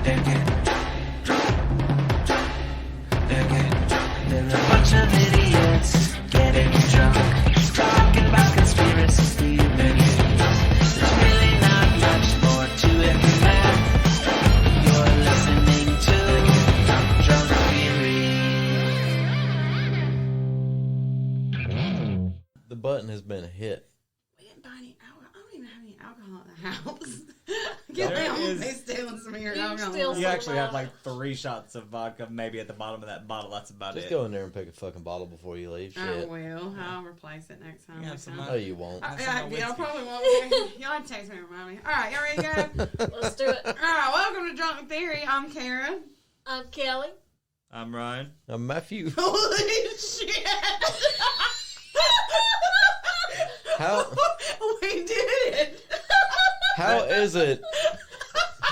They're getting drunk. They're getting drunk. They're a bunch of idiots getting drunk. Talking about conspiracy theories. There's really not much more to it than that. You're listening to Drunk Theory. The button has been hit. We didn't buy any alcohol. I don't even have any alcohol at the house. He's stealing some of your alcohol. You actually have like 3 shots of vodka maybe at the bottom of that bottle. That's about Just it. go in there and pick a fucking bottle before you leave. I Shit. will. I'll replace it next time. No, you won't. Y'all probably won't. Y'all have to text me and remind me. All right, y'all ready to go? Let's do it. All right, welcome to Drunk Theory. I'm Kara. I'm Kelly. I'm Ryan. I'm Matthew. Holy shit! How? We did it! How is it?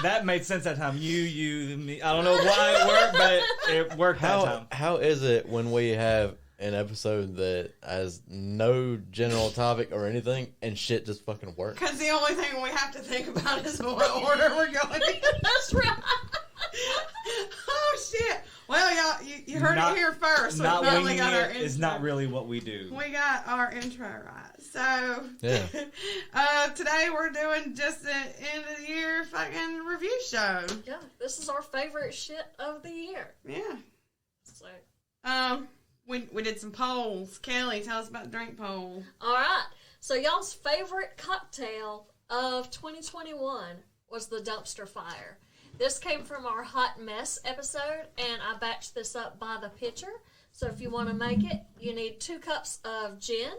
That made sense that time. You, me. I don't know why it worked, but it worked that time. How is it when we have an episode that has no general topic or anything and shit just fucking works? Because the only thing we have to think about is what order we're going in. That's right. Oh shit! Well, y'all, you heard it here first. So Not finally winging got our it is not really what we do. We got our intro right. So, Yeah. Today we're doing just an end of the year fucking review show. Yeah, this is our favorite shit of the year. Yeah. So, we did some polls. Kelly, tell us about the drink poll. all right. So, y'all's favorite cocktail of 2021 was the dumpster fire. This came from our hot mess episode, and I batched this up by the pitcher. So, if you want to make it, you need 2 cups of gin,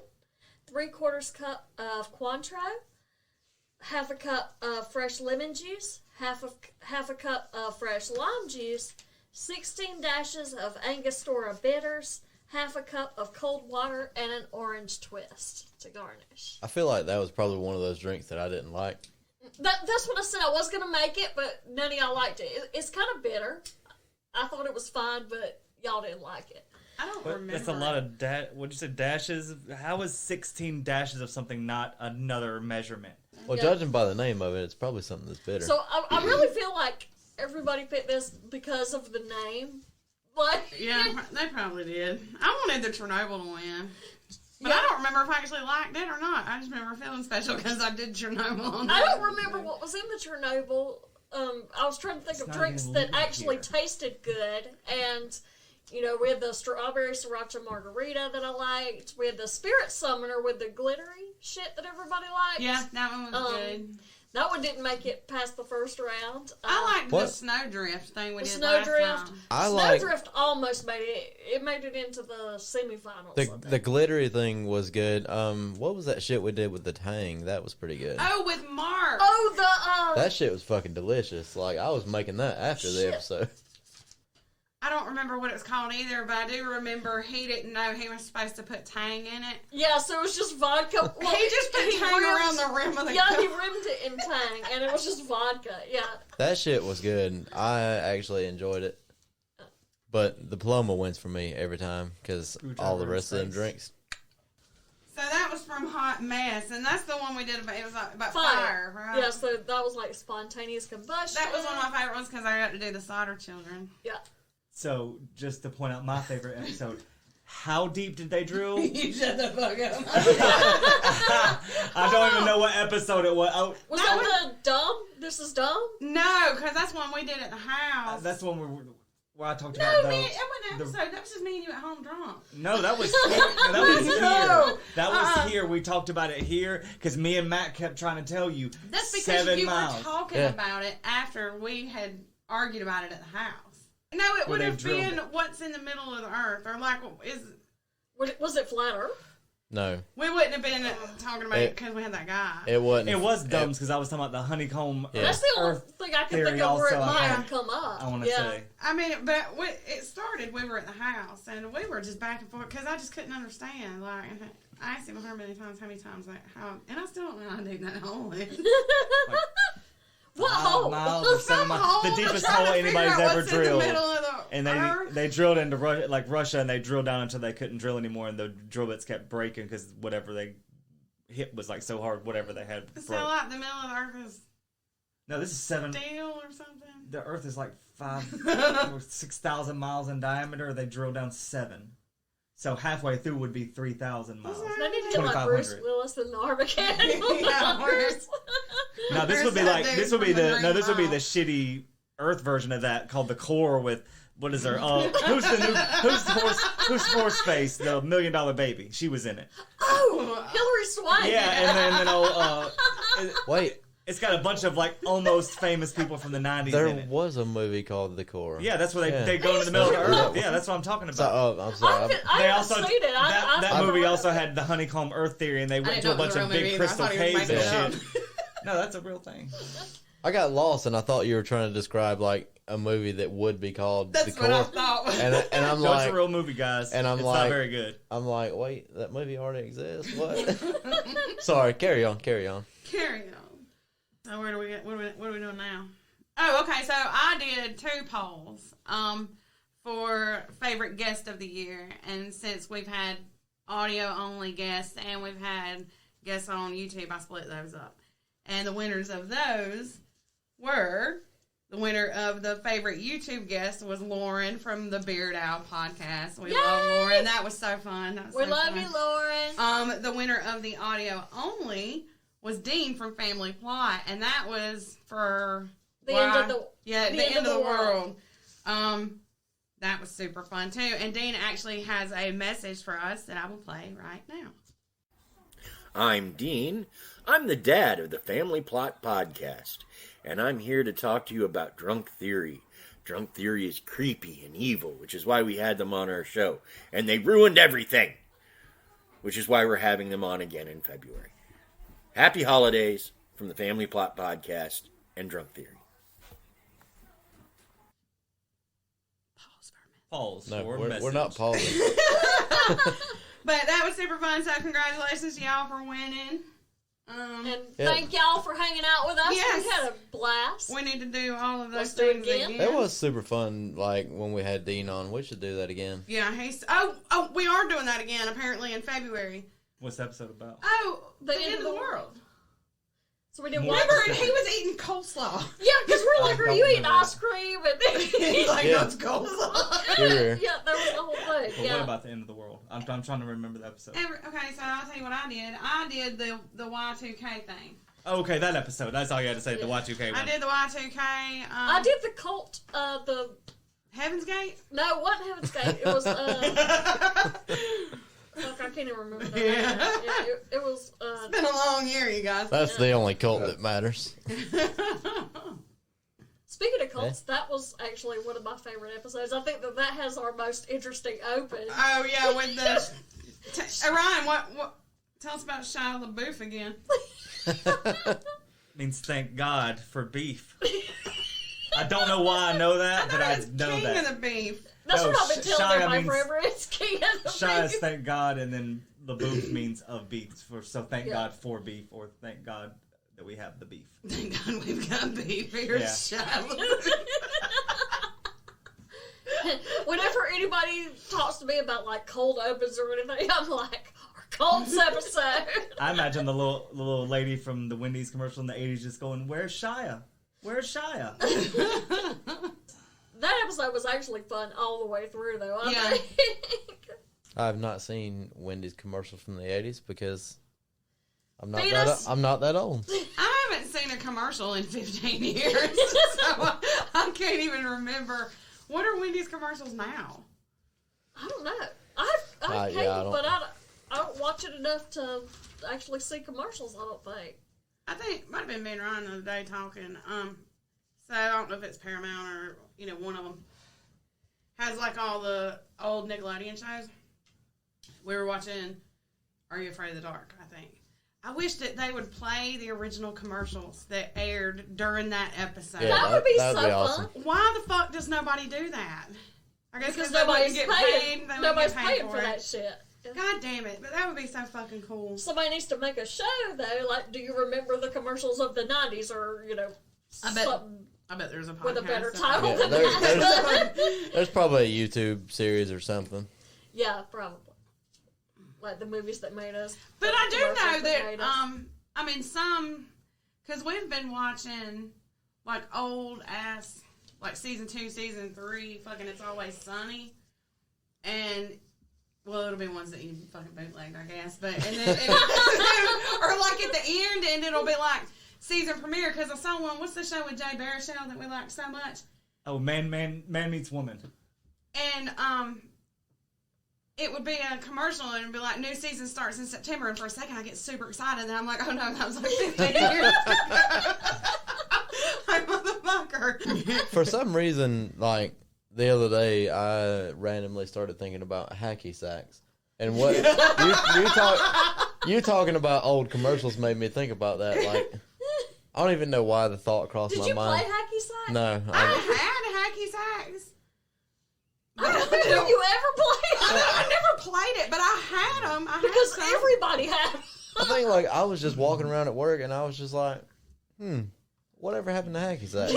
3/4 cup of Cointreau, half a cup of fresh lemon juice, half a cup of fresh lime juice, 16 dashes of Angostura bitters, half a cup of cold water, and an orange twist to garnish. I feel like that was probably one of those drinks that I didn't like. That's what I said. I was going to make it, but none of y'all liked it. It's kind of bitter. I thought it was fine, but y'all didn't like it. I don't But remember. that's a lot of what'd you say, dashes? How is 16 dashes of something not another measurement? Well, Yeah. judging by the name of it, it's probably something that's bitter. So I really feel like everybody picked this because of the name. Like, Yeah, they probably did. I wanted the Chernobyl to win. But Yeah. I don't remember if I actually liked it or not. I just remember feeling special because I did Chernobyl on I it. don't remember what was in the Chernobyl. I was trying to think of not drinks even that legal actually here. tasted good, and we had the strawberry sriracha margarita that I liked. We had the spirit summoner with the glittery shit that everybody liked. Yeah, that one was good. That one didn't make it past the first round. I liked the What? snowdrift thing we the did last snowdrift. time. I like Snowdrift almost made it. It made it into the semifinals. I think. the glittery thing was good. What was that shit we did with the Tang? That was pretty good. Oh, with Mark. Oh, That shit was fucking delicious. Like, I was making that after the Shit. episode. I don't remember what it was called either, but I do remember he didn't know he was supposed to put Tang in it. yeah. So it was just vodka. Well, He just put Tang rimmed- around the rim of the Yeah, cup. he rimmed it in Tang, and it was just vodka. Yeah. That shit was good. I actually enjoyed it. But the Paloma wins for me every time because all the rest of them drinks. So that was from Hot Mess, and that's the one we did about, it was about Fire. fire, right? Yeah, so that was like spontaneous combustion. That was one of my favorite ones because I got to do the Solder Children. Yeah. So, just to point out my favorite episode, how deep did they drill? You shut the fuck up. I don't even know what episode it was. Oh, Was that the dumb? This is dumb? No, because that's one we did at the house. that's the one where I talked no, about man, the... that wasn't an episode. That was just me and you at home drunk. No, that was here. That was here. No. That was here. We talked about it here because me and Matt kept trying to tell you. That's because 7 you miles. were talking Yeah. about it after we had argued about it at the house. No, it Where would they have drilled been it. what's in the middle of the earth, or like Was it flat Earth? No, we wouldn't have been talking about it because we had that guy. it wasn't. It was dumbs because I was talking about the honeycomb. Yeah. That's the only Earth thing I can theory think of where it also, might I have come up. I want to yeah. say. I mean, but it started. We were at the house, and we were just back and forth because I just couldn't understand. Like, I asked him how many times, and I still don't know how to dig that hole in. What 5 hole? miles or 7 miles. The deepest hole anybody's ever drilled. And they drilled into Russia, and they drilled down until they couldn't drill anymore, and the drill bits kept breaking because whatever they hit was like so hard. Whatever they had So broke. like the middle of the earth is No, this is 7. steel or something. The Earth is like 5 or 6,000 miles in diameter. They drill down 7. So halfway through would be 3,000 miles. They need to get like Bruce Willis and the Armageddon numbers. Now this would be like this would be the shitty Earth version of that called the Core with what is her who's Horse Face, the $1 Million Baby. She was in it. Oh, Hillary Swank. Yeah, and then Wait. It's got a bunch of like almost famous people from the 90s There in it. was a movie called The Core. Yeah, that's where they go into the middle of the Earth. Yeah, that's what I'm talking about. I'm sorry. I haven't seen it. That movie also had the honeycomb Earth theory, and they went to a bunch of big crystal caves and shit. No, that's a real thing. I got lost, and I thought you were trying to describe like a movie that would be called The Core. That's what I thought. And I'm No, like, it's a real movie, guys. And I'm it's like, not very good. I'm like, wait, that movie already exists? What? Sorry, carry on. Carry on. So where do we get? What are we doing now? Oh, okay. So I did 2 polls for favorite guest of the year, and since we've had audio only guests and we've had guests on YouTube, I split those up. And the winners of those were the winner of the favorite YouTube guest was Lauren from the Beard Owl podcast. We love Lauren. That was so fun. We love you, Lauren. The winner of the audio only was Dean from Family Plot, and that was for the end of the world. That was super fun too. And Dean actually has a message for us that I will play right now. I'm Dean. I'm the dad of the Family Plot podcast, and I'm here to talk to you about Drunk Theory. Drunk Theory is creepy and evil, which is why we had them on our show, and they ruined everything, which is why we're having them on again in February. Happy holidays from the Family Plot podcast and Drunk Theory. Pause. No, for we're message. not pausing. But that was super fun, so congratulations to y'all for winning. And thank y'all for hanging out with us. Yes. We had a blast. We need to do all of those Let's do it things again. It was super fun, like, when we had Dean on. We should do that again. Yeah, we are doing that again, apparently, in February. What's the episode about? Oh, the end of the world. So we did one. Remember, he was eating coleslaw. Yeah, because we're like, are you eating ice cream? And He's like, Yeah. no, it's coleslaw. Sure. yeah, that was the whole thing. But Yeah. what about the end of the world? I'm trying to remember the episode. Okay, so I'll tell you what I did. I did the Y2K thing. Oh, okay, that episode. That's all you had to say. The Y2K one. I did the Y2K. I did the cult, the... Heaven's Gate? No, it wasn't Heaven's Gate. It was, Fuck, I can't even remember that. Yeah. It was, It's been a long year, you guys. That's the only cult that matters. Speaking of cults, that was actually one of my favorite episodes. I think that has our most interesting open. Oh, yeah, with the... Ryan, what... Tell us about Shia LaBeouf again. Means thank God for beef. I don't know why I know that, but I know King that. of the beef. That's No, what I've been telling Shia everybody means- forever. It's King of the Shy is Beef. thank God, and then LaBeouf means of beef. So thank Yeah. God for beef, or thank God that we have the beef. Thank God we've got beef here, Yeah. Shia LaBeouf. Whenever anybody talks to me about like cold opens or anything, I'm like, our cults episode. I imagine the little lady from the Wendy's commercial in the 80s just going, "Where's Shia? Where's Shia?" That episode was actually fun all the way through, though. I Yeah. think. I have not seen Wendy's commercials from the 80s because I'm not Penis. I'm not that old. I haven't seen a commercial in 15 years, so I can't even remember. What are Wendy's commercials now? I don't know. I've cable, yeah, I don't- but I don't watch it enough to actually see commercials. I don't think. I think it might have been me and Ryan the other day talking. So I don't know if it's Paramount or one of them has like all the old Nickelodeon shows. We were watching Are You Afraid of the Dark? I think. I wish that they would play the original commercials that aired during that episode. Yeah, That would be that'd so be awesome. fun. Why the fuck does nobody do that? I guess Because they wouldn't nobody's get paying. paid. They wouldn't Nobody's get paid paying for it. that shit. God damn it! But that would be so fucking cool. Somebody needs to make a show though. Like, do you remember the commercials of the '90s, or I bet- something I bet there's a podcast with a better that- title Yeah, than that? there's probably a YouTube series or something. Yeah, probably. Like the movies that made us. But I do commercials know that, made us. some, because we've been watching, like, old-ass like season 2, season 3, fucking It's Always Sunny, and well, it'll be ones that you fucking bootleg, I guess, but and then or like at the end, and it'll be like season premiere because I saw one. What's the show with Jay Baruchel that we liked so much? Oh, Man Meets Woman. And it would be a commercial, and it'd be like, new season starts in September, and for a second I get super excited, and I'm like, oh no, that was like 15 years ago. Like, motherfucker. For some reason, like, the other day, I randomly started thinking about hacky sacks. And what you talking about old commercials made me think about that. Like, I don't even know why the thought crossed my mind. Did you play hacky sack? No. I had hacky sacks. Did you ever play it? I never played it, but I had them. Because everybody had them. I think, like, I was just walking around at work, and I was just like, whatever happened to hacky sacks?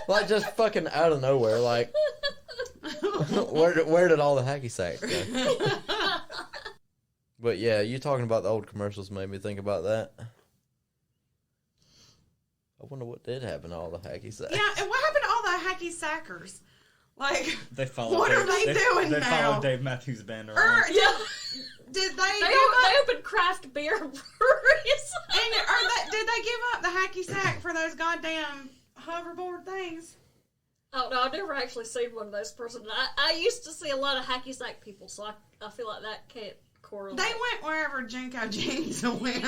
Like, just fucking out of nowhere, like, where did all the hacky sacks go? But yeah, you talking about the old commercials made me think about that. I wonder what did happen to all the hacky sacks. Yeah, and what happened to all the hacky sackers? Like, They followed what are they doing They now? followed Dave Matthews Band around. Yeah. Did they They give up? opened craft beer breweries. Did they give up the hacky sack for those goddamn hoverboard things? Oh, no, I've never actually seen one of those persons. I used to see a lot of hacky sack people, so I feel like that can't correlate. They went wherever Jinko Jeans went.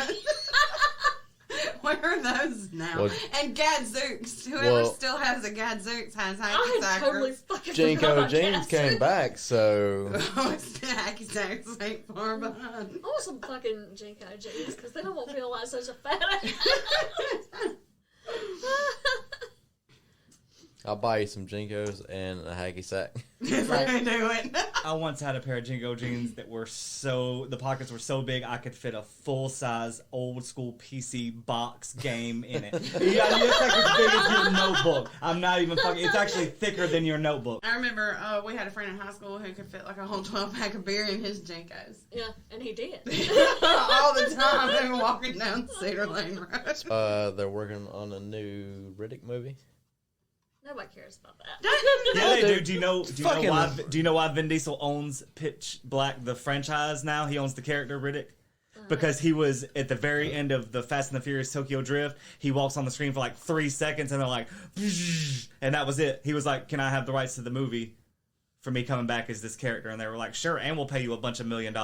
Where are those now? Well, and Gadzooks. Whoever still has a Gadzooks has hacky I sackers. totally fucking forgot Jinko about James that. came back, so Oh, it's the hacky sacks ain't far behind. I want some fucking Jinko jeans, because then I won't feel like such a fat ass. I'll buy you some Jinkos and a hacky sack. If I do it. I once had a pair of Jingo jeans that were the pockets were so big I could fit a full-size old-school PC box game in it. Yeah, it's like as big as your notebook. I'm not even fucking, it's actually thicker than your notebook. I remember we had a friend in high school who could fit like a whole 12-pack of beer in his Jinkos. Yeah, and he did. All the time. They were walking down Cedar Lane Road. They're working on a new Riddick movie. Nobody cares about that. Yeah, they do. Fucking- Do you know why Vin Diesel owns Pitch Black, the franchise now? He owns the character Riddick. Because he was at the very end of the Fast and the Furious Tokyo Drift. He walks on the screen for like 3 seconds and they're like, and that was it. He was like, can I have the rights to the movie for me coming back as this character? And they were like, sure, and we'll pay you a bunch of $1 million.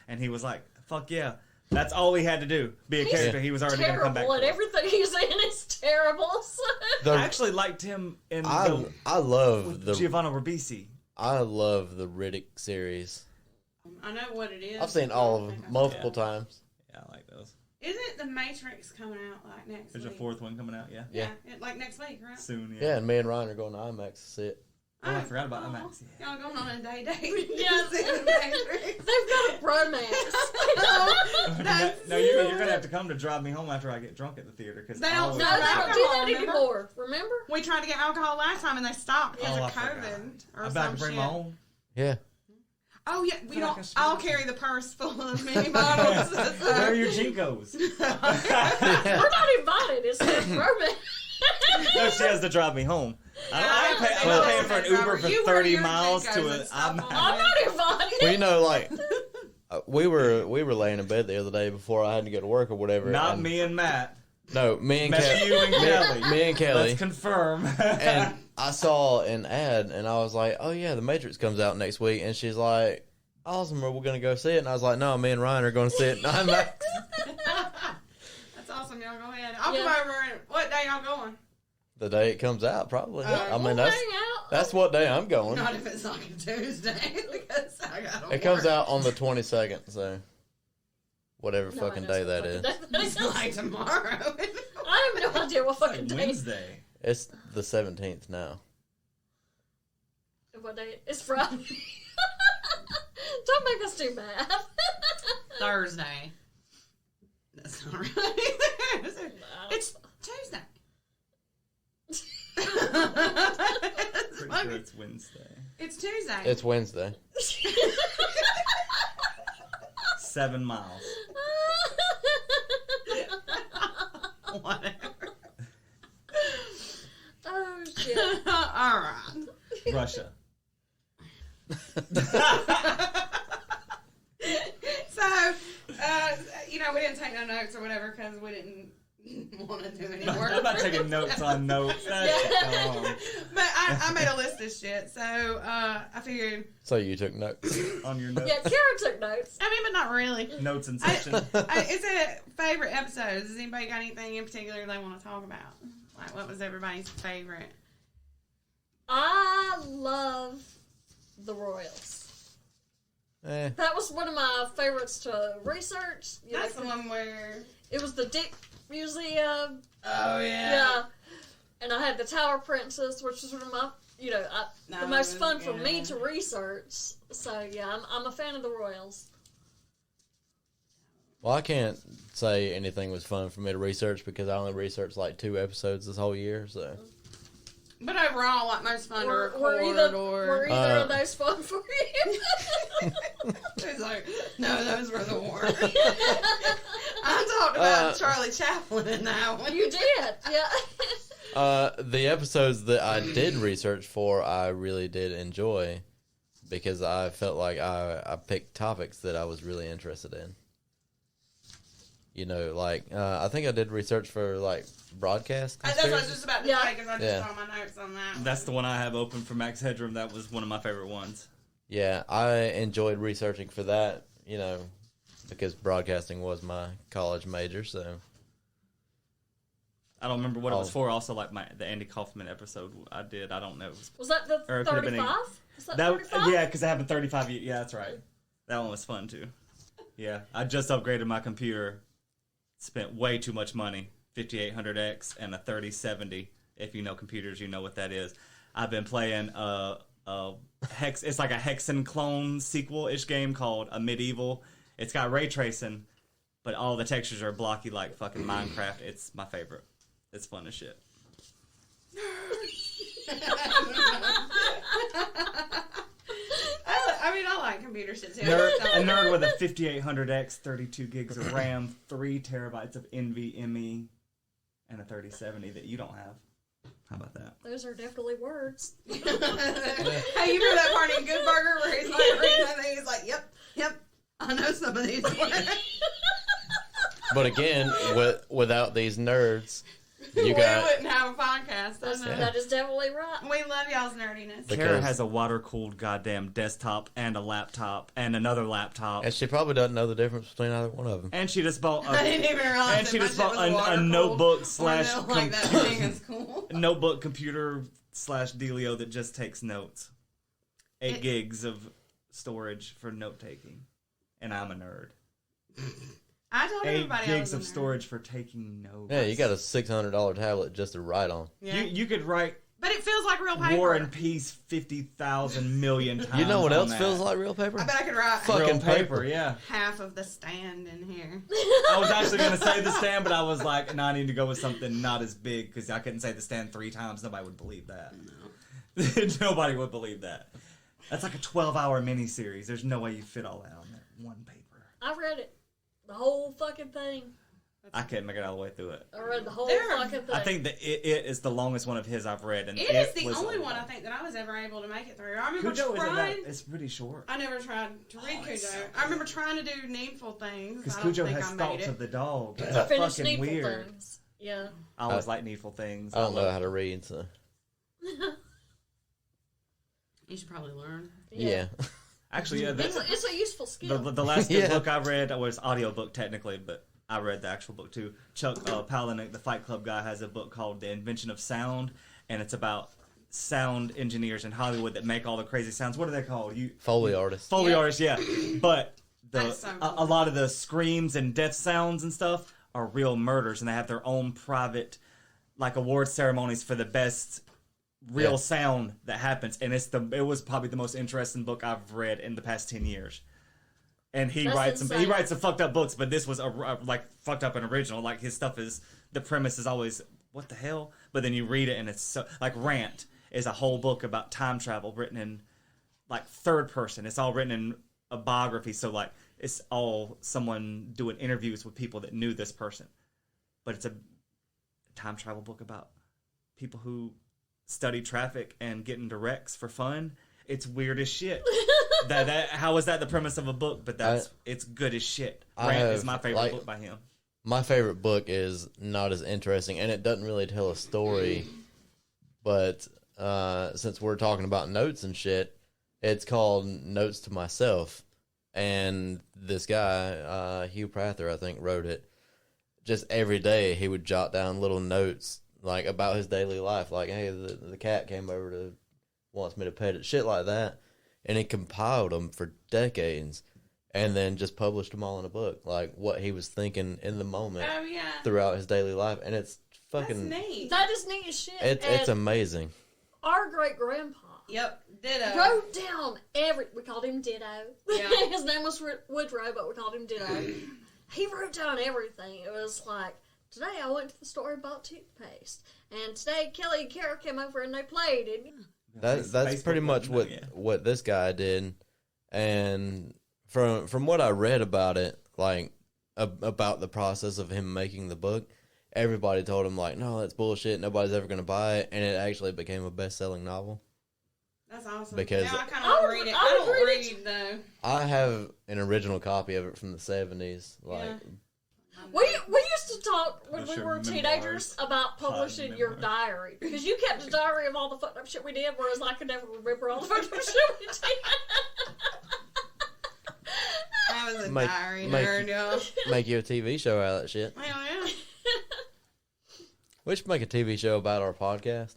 And he was like, fuck yeah. That's all he had to do. Be a character he was already going to come back terrible, and for. everything he's in is terrible. So. I actually liked him in I love the Giovanni Ribisi. I love the Riddick series. I know what it is. I've seen all of them multiple times. Yeah, I like those. Isn't The Matrix coming out like next There's a week? 4th one coming out, yeah. Yeah, like next week, right? Soon, Yeah, and me and Ryan are going to IMAX to see it. Oh, I forgot about IMAX. Y'all going on a day date? Yeah. See The Matrix. They've got a bromance. No, you're going to have to come to drive me home after I get drunk at the theater. Cause They don't No, they don't do that Remember? anymore. Remember? We tried to get alcohol last time and they stopped because Oh, of I forgot. COVID or I some bet I can shit. bring my own. Yeah. Oh yeah, we Feel like don't. a stranger. I'll carry the purse full of mini bottles. Where are your Jinkos? We're not invited. It's just bromance. No, she has to drive me home. I'm Yeah, not paying for an Uber for You wear 30 your miles Jinkos to and a. stuff on. I'm not invited. Well, you know, like we were laying in bed the other day before I had to go to work or whatever. Not and- me and Matt. No, me and Matthew and Kelly. Me and Kelly. Let's confirm. And I saw an ad, and I was like, "Oh yeah, The Matrix comes out next week." And she's like, "Awesome, we're going to go see it." And I was like, "No, me and Ryan are going to see it." And I'm like, That's awesome. Y'all go ahead. I'll Yeah. come over. And, what day y'all going? the day it comes out, probably. I mean, We'll that's hang out. what day I'm going. Not if it's like a Tuesday because I got. It comes out on the 22nd, so whatever No, I fucking know day what that fucking is. day that is. It's like tomorrow. I have no idea what fucking day. Wednesday. It's the 17th now. What day? It's Friday. Don't make us do math. Thursday. That's not right. It's Tuesday. Pretty sure it's Wednesday. It's Tuesday. It's Wednesday. 7 miles. Whatever. Oh, shit. Yeah. All right. Russia. So, we didn't take no notes or whatever because we didn't want to do any work. I'm not taking notes on notes. That's dumb. But I made a list of shit, so I figured. So you took notes. On your notes. Yeah, Karen took notes. I mean, but not really. Notes in section. Is it favorite episodes? Has anybody got anything in particular they want to talk about? Like, what was everybody's favorite? I love the Royals. That was one of my favorites to research. That's the one where. It was the Dick Museum. Oh, yeah. Yeah. And I had the Tower Princess, which was one of my, the most fun for me to research. So, yeah, I'm a fan of the Royals. Well, I can't say anything was fun for me to research because I only researched like 2 episodes this whole year, so. But overall, like, most fun to record were either of those fun for you? It's like, no, those were the worst. I talked about Charlie Chaplin in that one. You did, yeah. The episodes that I did research for, I really did enjoy because I felt like I picked topics that I was really interested in. I think I did research for, broadcast That's what I was conspiracy. just about to say because I just saw my notes on that. That's the one I have open for Max Headroom. That was one of my favorite ones. Yeah, I enjoyed researching for that, because broadcasting was my college major, so. I don't remember what it was for. Also, the Andy Kaufman episode I did. I don't know. Was that the 35? Was that 35? Yeah, because it happened 35 years. Yeah, that's right. That one was fun, too. Yeah, I just upgraded my computer. Spent way too much money. 5800X and a 3070. If you know computers, you know what that is. I've been playing a Hex. It's like a Hexen clone sequel-ish game called A Medieval. It's got ray tracing, but all the textures are blocky like fucking Minecraft. It's my favorite. It's fun as shit. I like computer shit too. A nerd with a 5800X, 32 gigs of RAM, 3 terabytes of NVMe, and a 3070 that you don't have. How about that? Those are definitely words. Hey, you remember that part in Good Burger where he's like reading that thing? He's like, yep, I know some of these words. But again, without these nerds, we wouldn't have a podcast. That is definitely right. We love y'all's nerdiness. Kara has a water-cooled goddamn desktop and a laptop and another laptop. And she probably doesn't know the difference between either one of them. And she just bought I didn't even realize and she that just my bought shit was a water-cooled. notebook Or like that thing is cool. notebook computer dealio that just takes notes. 8 gigs of storage for note-taking. And I'm a nerd. I told 8 everybody gigs I of was storage for taking notes. Yeah, you got a $600 tablet just to write on. Yeah. You could write But it feels like real paper. War and Peace 50,000 million times. You know what on else that. feels like real paper? I bet I could write Fucking Real paper. yeah. half of the stand in here. I was actually going to say the stand, but I was like, no, I need to go with something not as big because I couldn't say the stand 3 times. Nobody would believe that. No. Nobody would believe that. That's like a 12-hour miniseries. There's no way you fit all that on that one paper. I read it. The whole fucking thing. I couldn't make it all the way through it. I read the whole There- fucking thing. I think that it is the longest one of his I've read. And It is the was only a one I lot. think that I was ever able to make it through. I remember Cujo is about, trying. it's really short. I never tried to read Cujo. it's so I remember trying to do Needful Things. Because I don't Cujo think has I made thoughts it. of the dog. It's I finished fucking Needful weird. Things. Yeah. I always like Needful Things. I don't know how to read, so. You should probably learn. Yeah. Actually, yeah, It's a useful skill. the last good Yeah. book I read was audiobook technically, but I read the actual book too. Chuck Palahniuk, the Fight Club guy, has a book called The Invention of Sound, and it's about sound engineers in Hollywood that make all the crazy sounds. What are they called? Foley artist. Foley Yeah. artists, yeah. But That's so cool. a lot of the screams and death sounds and stuff are real murders, and they have their own private award ceremonies for the best real Yeah. sound that happens. And it was probably the most interesting book I've read in the past 10 years. And he That's writes insane. some fucked up books, but this was a fucked up and original. Like his stuff is, the premise is always what the hell, but then you read it and it's so like Rant is a whole book about time travel written in third person. It's all written in a biography, so it's all someone doing interviews with people that knew this person, but it's a time travel book about people who study traffic and get into wrecks for fun. It's weird as shit. How is that the premise of a book? But it's good as shit. Rant is my favorite book by him. My favorite book is not as interesting, and it doesn't really tell a story. But since we're talking about notes and shit, it's called Notes to Myself. And this guy, Hugh Prather, I think, wrote it. Just every day he would jot down little notes like about his daily life. Like, hey, the cat came over to wants me to pet it. Shit like that. And he compiled them for decades. And then just published them all in a book. Like, what he was thinking in the moment throughout his daily life. And it's fucking... That's neat. That is neat as shit. It's amazing. Our great-grandpa Ditto. wrote down we called him Ditto. Yeah. His name was Woodrow, but we called him Ditto. He wrote down everything. It was like, today I went to the store and bought toothpaste. And today Kelly and Kara came over and they played. And That's pretty much what this guy did. And from what I read about it, like, about the process of him making the book, everybody told him, like, no, that's bullshit. Nobody's ever going to buy it. And it actually became a best-selling novel. That's awesome. Because I kind of want to read it. I don't read, though. I have an original copy of it from the 70s. Like, We used to talk when Those we are were teenagers about publishing your diary. Because you kept a diary of all the fucked up shit we did, whereas I could never remember all the fucked up shit we did. I was a diary nerd, y'all. Make you a TV show out of that shit. Hell yeah. We should make a TV show about our podcast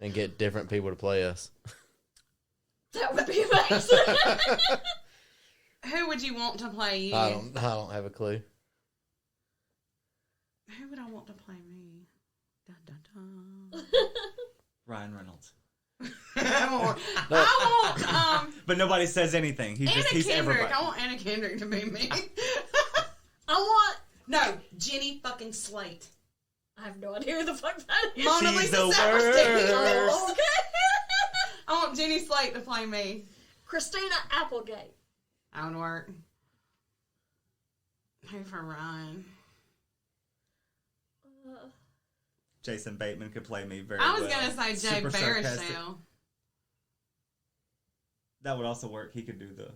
and get different people to play us. That would be amazing. Who would you want to play you? I don't have a clue. Who would I want to play me? Dun, dun, dun. Ryan Reynolds. I want But nobody says anything. He's Kendrick. everybody. I want Anna Kendrick to be me. I Jenny fucking Slate. have no idea who the fuck that is. Mona She's Lisa the Saperstein. Oh, okay. I want Jenny Slate to play me. Christina Applegate. That would work. Who for Ryan? Jason Bateman could play me very I was well. gonna say Jay Super sarcastic. Baruchel. That would also work. He could do the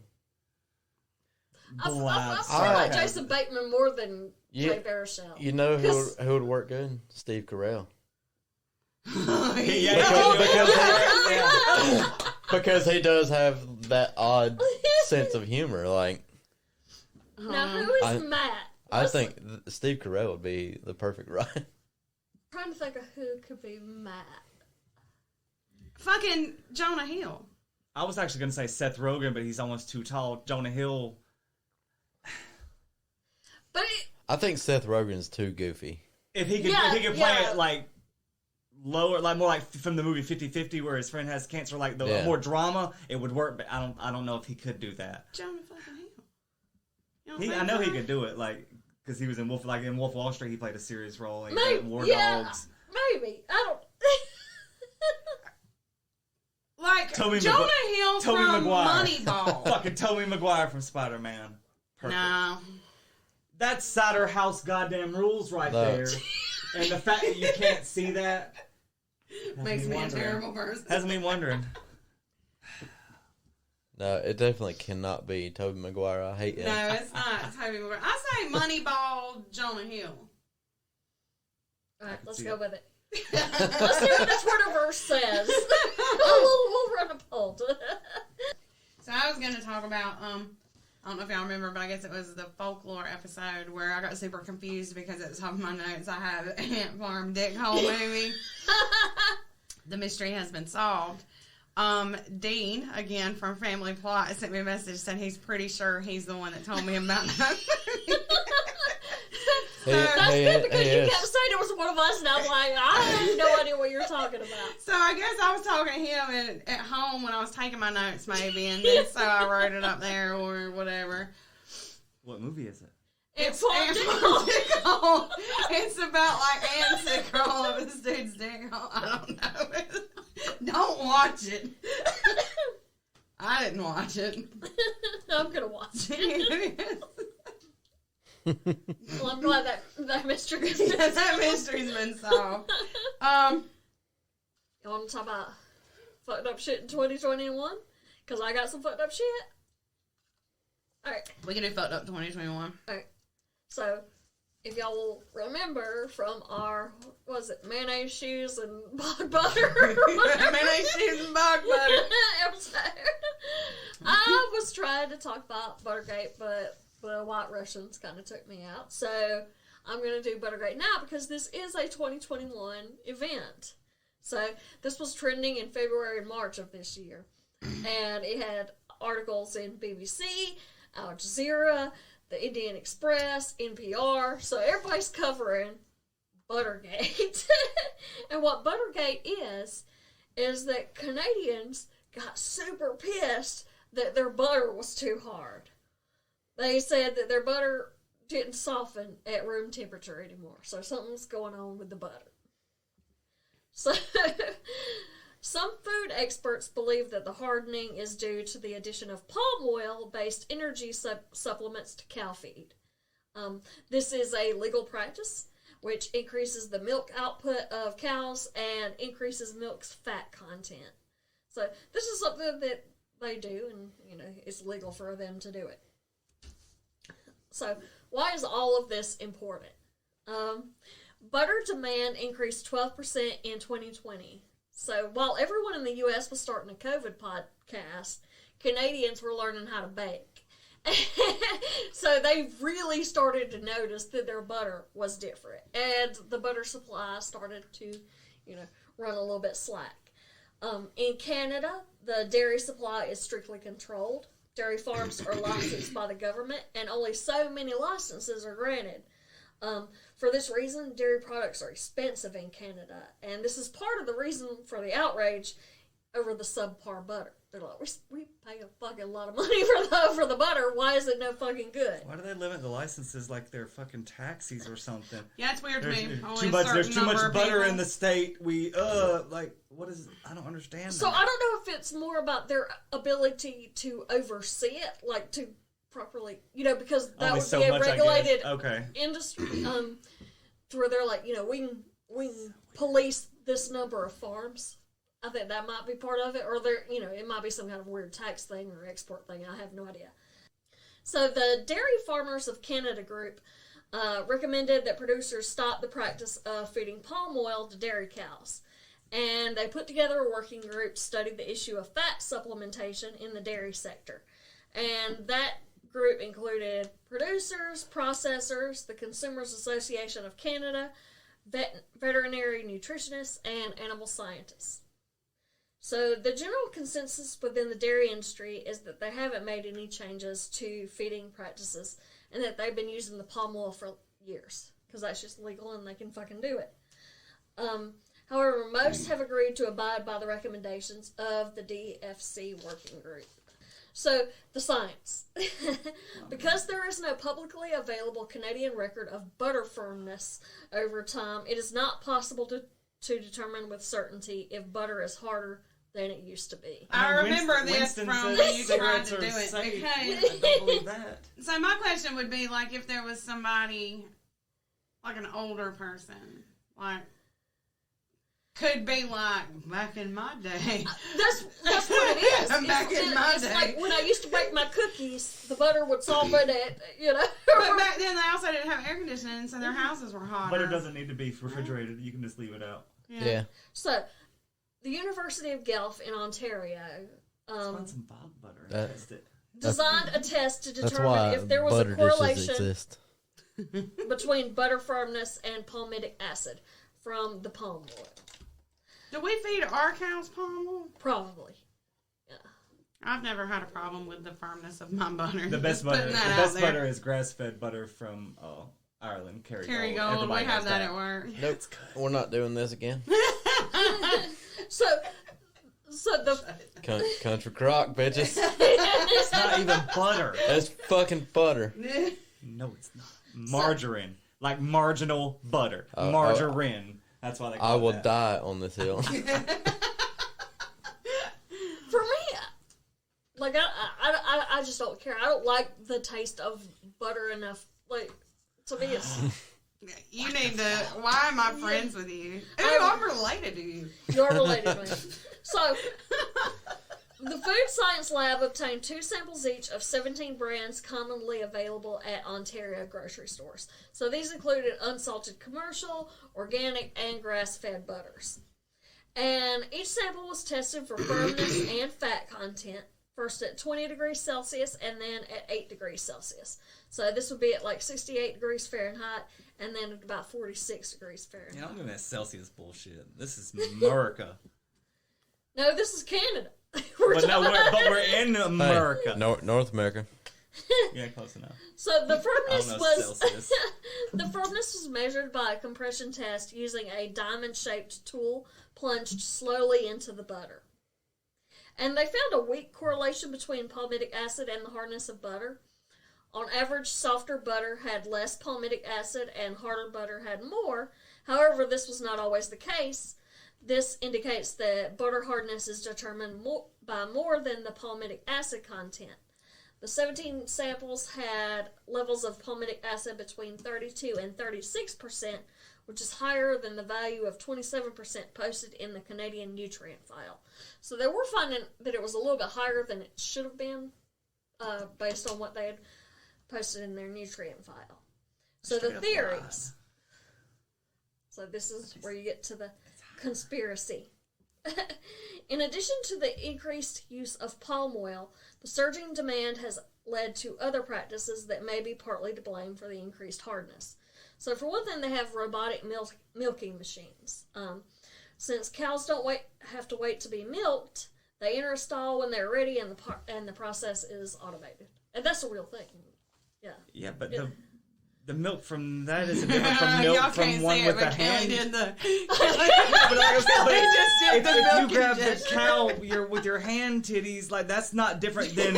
I blast. feel like Okay. Jason Bateman more than Jay Baruchel. You know who would work good? Steve Carell. Because he does have that odd sense of humor. Like, Now, who is Matt? I think Steve Carell would be the perfect Ryan. I'm trying to think of who could be Matt. Fucking Jonah Hill. I was actually going to say Seth Rogen, but he's almost too tall. Jonah Hill. But I think Seth Rogen's too goofy. If he could play it like lower, like more like from the movie 50-50 where his friend has cancer, like the more drama, it would work. But I don't know if he could do that. Jonah fucking Hill. You don't think I know he so? could do it, like because he was in Wolf of Wall Street. He played a serious role. He maybe, played War Dogs. maybe. I don't. Like Tobey Jonah Magu- Hill Tobey from Maguire. Moneyball. Fucking Tobey Maguire from Spider-Man. Perfect. No. That's Cider House goddamn rules right No. there. And the fact that you can't see that Makes me a wondering. terrible person. has me wondering. No, it definitely cannot be Tobey Maguire. I hate him. No, it's not Tobey Maguire. I say Moneyball Jonah Hill. All right, let's see go it. with it. Let's see what the Twitterverse says. we'll run a poll. So I was going to talk about, I don't know if y'all remember, but I guess it was the folklore episode where I got super confused because at the top of my notes I have Ant Farm Dick Hole movie. The mystery has been solved. Dean, again from Family Plot, sent me a message saying he's pretty sure he's the one that told me about that movie. That's good because he you is. kept saying it was one of us, and I'm like, I have no idea what you're talking about. So I guess I was talking to him at home when I was taking my notes maybe, and then so I wrote it up there or whatever. What movie is it? It's Ant Farm Dick Hole. It's about like ants that crawl up this dude's dick hole. I don't know. Don't watch it. I didn't watch it. I'm gonna watch it. Well, I'm glad that mystery is That mystery's been solved. You want to talk about fucked up shit in 2021? Because I got some fucked up shit. Alright. We can do fucked up 2021. Alright. So, if y'all will remember from our, mayonnaise shoes and bog butter? Mayonnaise shoes and bog butter. episode. I was trying to talk about Buttergate, but the White Russians kind of took me out. So, I'm going to do Buttergate now because this is a 2021 event. So, this was trending in February and March of this year. And it had articles in BBC, Al Jazeera, the Indian Express, NPR. So everybody's covering Buttergate. And what Buttergate is that Canadians got super pissed that their butter was too hard. They said that their butter didn't soften at room temperature anymore. So something's going on with the butter. So, some food experts believe that the hardening is due to the addition of palm oil-based energy supplements to cow feed. This is a legal practice, which increases the milk output of cows and increases milk's fat content. So, this is something that they do, and, it's legal for them to do it. So, why is all of this important? Butter demand increased 12% in 2020. So while everyone in the U.S. was starting a COVID podcast, Canadians were learning how to bake. So they really started to notice that their butter was different. And the butter supply started to, run a little bit slack. In Canada, the dairy supply is strictly controlled. Dairy farms are licensed by the government, and only so many licenses are granted. For this reason, dairy products are expensive in Canada, and this is part of the reason for the outrage over the subpar butter. They're like, we pay a fucking lot of money for the butter. Why is it no fucking good? Why do they limit the licenses like they're fucking taxis or something? Yeah, it's weird to me. There's too much butter in the state. What is? I don't understand. So I don't know if it's more about their ability to oversee it, like to properly, because that Only would so be a much, regulated okay. industry, to where they're like, we can police this number of farms. I think that might be part of it, or there, it might be some kind of weird tax thing or export thing. I have no idea. So the Dairy Farmers of Canada group recommended that producers stop the practice of feeding palm oil to dairy cows. And they put together a working group to study the issue of fat supplementation in the dairy sector. And that group included producers, processors, the Consumers Association of Canada, veterinary nutritionists, and animal scientists. So the general consensus within the dairy industry is that they haven't made any changes to feeding practices and that they've been using the palm oil for years because that's just legal and they can fucking do it. However, most have agreed to abide by the recommendations of the DFC working group. So, the science. Because there is no publicly available Canadian record of butter firmness over time, it is not possible to determine with certainty if butter is harder than it used to be. I remember this Winston from says when you tried cigarettes to do are it. safe. Okay. I don't believe that. So my question would be, like, if there was somebody, like an older person, like, could be like, back in my day. That's what it is. Back in my it's day. like when I used to bake my cookies, the butter would soften it, But back then they also didn't have air conditioning, so their houses were hotter. Butter doesn't need to be refrigerated. You can just leave it out. Yeah. So, the University of Guelph in Ontario Find some bog butter and That- test it. designed a test to That's determine why if there was a butter dishes correlation exist. between butter firmness and palmitic acid from the palm oil. Do we feed our cows palm oil? Probably. I've never had a problem with the firmness of my butter. The best Just butter. putting The that out best there. butter is grass-fed butter from Ireland. Kerrygold. Kerrygold, we have that at work. Nope. We're not doing this again. So the Country crock, bitches. It's not even butter. That's fucking butter. No, it's not. Margarine. Like marginal butter. Oh, Margarine. That's why they call I it will that. die on this hill. for me, like I just don't care. I don't like the taste of butter enough. Like to me, it's You need to. Why am I friends with you? Ooh, I'm related to you. You're related to me. So, the Food Science Lab obtained 2 samples each of 17 brands commonly available at Ontario grocery stores. So these included unsalted commercial, organic, and grass-fed butters. And each sample was tested for firmness and fat content, first at 20 degrees Celsius and then at 8 degrees Celsius. So this would be at like 68 degrees Fahrenheit and then at about 46 degrees Fahrenheit. Yeah, I'm doing that Celsius bullshit. This is America. No, this is Canada. We're in America. Hey, North America. Yeah, close enough. So the firmness I don't know was Celsius. the firmness was measured by a compression test using a diamond-shaped tool plunged slowly into the butter. And they found a weak correlation between palmitic acid and the hardness of butter. On average, softer butter had less palmitic acid and harder butter had more. However, this was not always the case. This indicates that butter hardness is determined by more than the palmitic acid content. The 17 samples had levels of palmitic acid between 32 and 36%, which is higher than the value of 27% posted in the Canadian nutrient file. So they were finding that it was a little bit higher than it should have been based on what they had posted in their nutrient file. So the theories. So this is where you get to the conspiracy. In addition to the increased use of palm oil, the surging demand has led to other practices that may be partly to blame for the increased hardness. So for one thing, they have robotic milking machines. Since cows don't have to wait to be milked, they enter a stall when they're ready, and the process is automated. And that's a real thing. Yeah. Yeah, but the milk from that is different from milk from one with the hand. Kelly did the. But like I said, Kelly just did the if you milking grab the gesture. cow with your hand titties, like that's not different than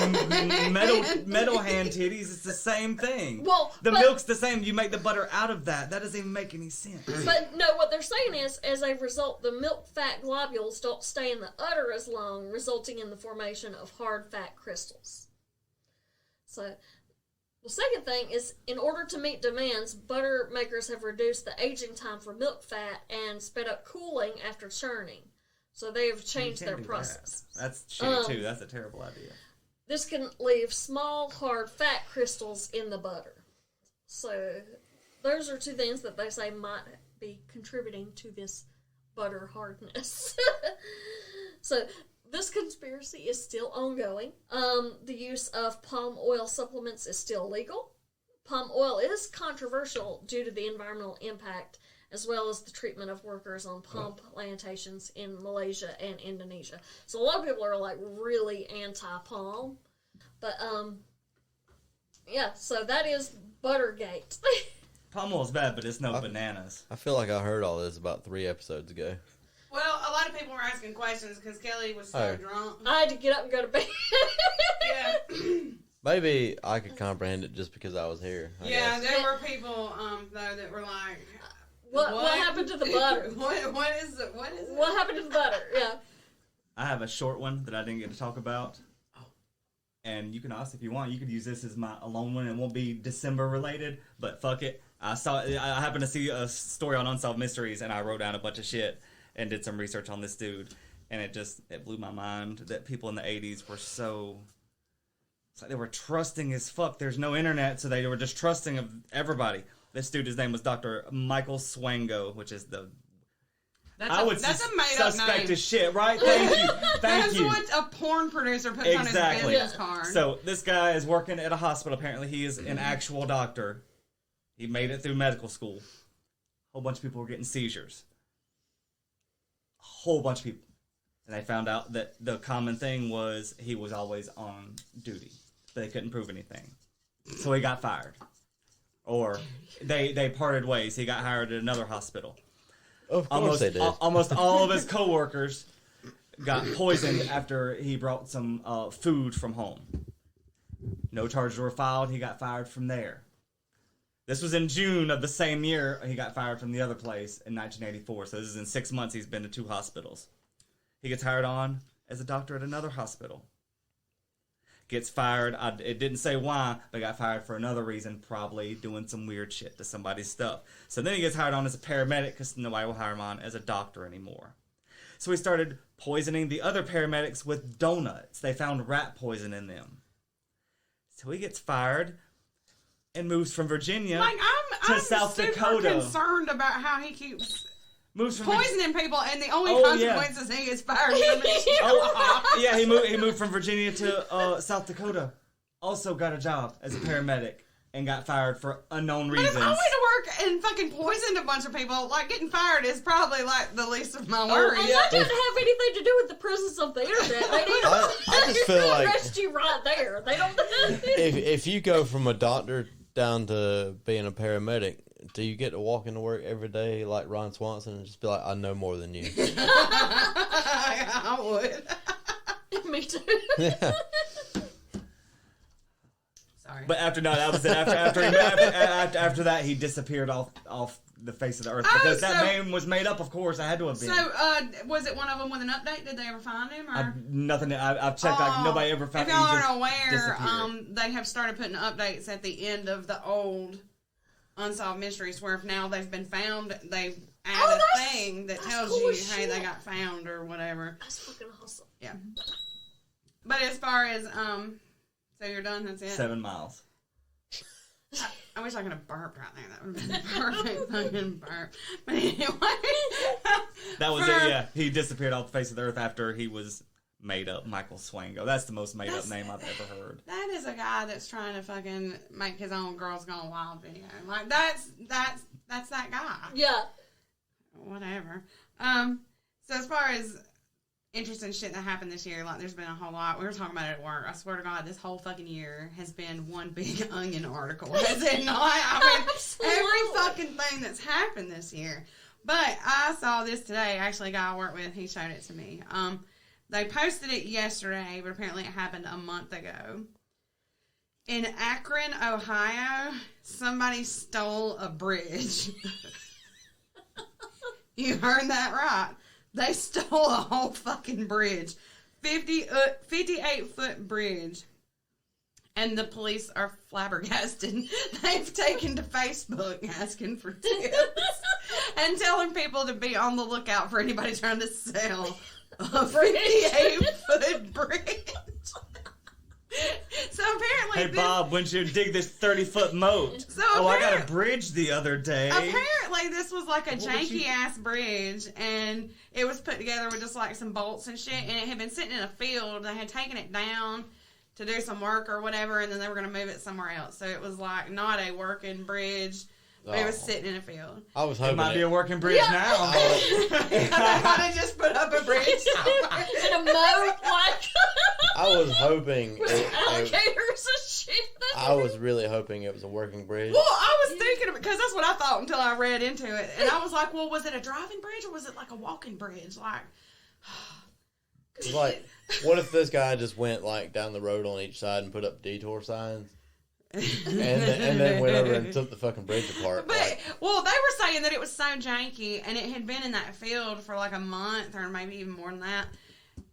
metal hand titties. It's the same thing. Well, the but- milk's the same. You make the butter out of that. That doesn't even make any sense. But no, what they're saying is, as a result, the milk fat globules don't stay in the udder as long, resulting in the formation of hard fat crystals. So, the second thing is, in order to meet demands, butter makers have reduced the aging time for milk fat and sped up cooling after churning. So they have changed their process. That's shitty too. That's a terrible idea. This can leave small, hard fat crystals in the butter. So those are 2 things that they say might be contributing to this butter hardness. So this conspiracy is still ongoing. The use of palm oil supplements is still legal. Palm oil is controversial due to the environmental impact as well as the treatment of workers on palm plantations in Malaysia and Indonesia. So a lot of people are like really anti-palm. But yeah, so that is Buttergate. Palm oil's bad, but it's no bananas. I feel like I heard all this about 3 episodes ago. Well, a lot of people were asking questions because Kelly was so drunk. I had to get up and go to bed. Yeah. Maybe I could comprehend it just because I was here. I Yeah, guess. there were people though that were like, What happened to the butter? What is it? What happened to the butter? Yeah. I have a short one that I didn't get to talk about. And you can ask if you want. You could use this as my alone one. It won't be December related, but fuck it. I happened to see a story on Unsolved Mysteries, and I wrote down a bunch of shit and did some research on this dude, and it blew my mind that people in the 80s were so. It's like they were trusting as fuck. There's no internet, so they were just trusting of everybody. This dude, his name was Dr. Michael Swango, which is the. That's a made up suspect name. as shit, right? Thank you. Thank you. That's what a porn producer puts on his business card. So this guy is working at a hospital. Apparently, he is an actual doctor. He made it through medical school. A whole bunch of people were getting seizures. A whole bunch of people. And they found out that the common thing was he was always on duty. They couldn't prove anything. So he got fired. Or they parted ways. He got hired at another hospital. Of course they did. Almost all of his coworkers got poisoned after he brought some food from home. No charges were filed. He got fired from there. This was in June of the same year he got fired from the other place in 1984. So this is in 6 months he's been to 2 hospitals. He gets hired on as a doctor at another hospital. Gets fired. It didn't say why, but got fired for another reason, probably doing some weird shit to somebody's stuff. So then he gets hired on as a paramedic because nobody will hire him on as a doctor anymore. So he started poisoning the other paramedics with donuts. They found rat poison in them. So he gets fired and moves from Virginia to South Dakota. I'm concerned about how he keeps Moves from poisoning people, and the only consequences he gets fired from. Yeah, he moved from Virginia to South Dakota. Also got a job as a paramedic and got fired for unknown reasons. But if I went to work and fucking poisoned a bunch of people, like, getting fired is probably like the least of my worries. And that didn't have anything to do with the presence of the internet. They didn't I just feel like arrest you right there. They don't. if you go from a doctor down to being a paramedic, do you get to walk into work every day like Ron Swanson and just be like, I know more than you? I would. Me too. Yeah. Sorry. But after that, he disappeared off the face of the earth because that name was made up. Of course, I had to have been. So, was it one of them with an update? Did they ever find him? Or? Nothing. I've checked. Nobody ever found If him. y'all He just aren't aware, disappeared. they have started putting updates at the end of the old Unsolved Mysteries, where if now they've been found, they add a thing that tells cool you, as hey, shit. they got found or whatever. That's fucking awesome. Yeah. But as far as so you're done. That's it. 7 miles. I wish I could have burped right there. That would have been the perfect fucking burp. But anyway. That was it, yeah. He disappeared off the face of the earth after he was made up. Michael Swango. That's the most made up name I've ever heard. That is a guy that's trying to fucking make his own Girls Gone Wild video. Like, that's that guy. Yeah. Whatever. So as far as interesting shit that happened this year, like, there's been a whole lot. We were talking about it at work. I swear to God, this whole fucking year has been one big Onion article. Has it not? I mean, every fucking thing that's happened this year. But I saw this today. Actually, a guy I work with, he showed it to me. They posted it yesterday, but apparently it happened a month ago. In Akron, Ohio, somebody stole a bridge. You heard that right. They stole a whole fucking bridge. 58-foot bridge. And the police are flabbergasted. They've taken to Facebook asking for tips. And telling people to be on the lookout for anybody trying to sell a 58-foot bridge. So apparently... Hey, Bob, when you dig this 30-foot moat? So I got a bridge the other day. Apparently, this was like a janky-ass bridge, and it was put together with just like some bolts and shit, and it had been sitting in a field. They had taken it down to do some work or whatever, and then they were going to move it somewhere else. So it was like not a working bridge. But it was sitting in a field. I was It hoping might be a working bridge now. They might have just put up a bridge somewhere. In a moat, like I was hoping alligators and shit. I was really hoping it was a working bridge. Well, I was thinking, because that's what I thought until I read into it. And I was like, well, was it a driving bridge or was it like a walking bridge? Like, It's like, what if this guy just went like down the road on each side and put up detour signs? and then went over and took the fucking bridge apart. But, Like, well, they were saying that it was so janky, and it had been in that field for like a month, or maybe even more than that.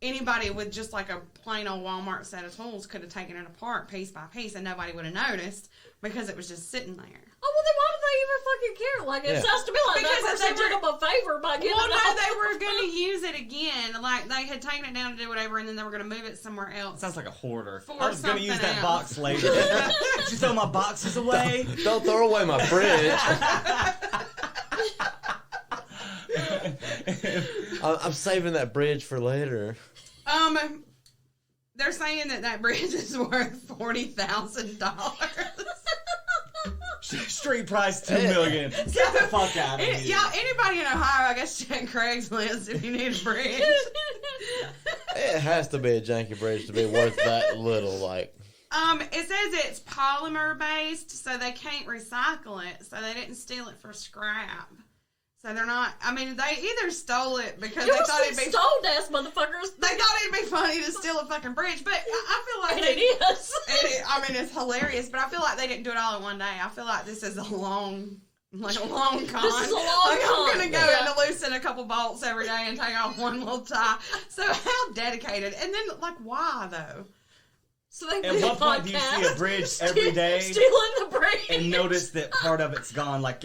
Anybody with just like a plain old Walmart set of tools could have taken it apart piece by piece, and nobody would have noticed because it was just sitting there. Oh, well, then why do they even fucking care? Like, it sounds to me like Because that person they took them a favor by giving Well, it no, all. they were going to use it again. Like, they had taken it down to do whatever, and then they were going to move it somewhere else. Sounds like a hoarder. For I was going to use something that else. box later. Did you throw my boxes away? don't throw away my bridge. I'm saving that bridge for later. They're saying that bridge is worth $40,000. Street price $2 million. Get the fuck out of here. Y'all, anybody in Ohio, I guess check Craigslist if you need a bridge. It has to be a janky bridge to be worth that little. Like, It says it's polymer based, so they can't recycle it. So they didn't steal it for scrap. So they're not. I mean, they either stole it because they thought it'd be stone-ass motherfuckers. They thought it'd be funny to steal a fucking bridge, but I feel like And it is. I mean, it's hilarious, but I feel like they didn't do it all in one day. I feel like this is a long con. This is a long Like, con. I'm gonna go in to loosen a couple bolts every day and take off one little tie. So how dedicated? And then, like, why though? So they At made what point do you see a bridge every day stealing the bridge and notice that part of it's gone? Like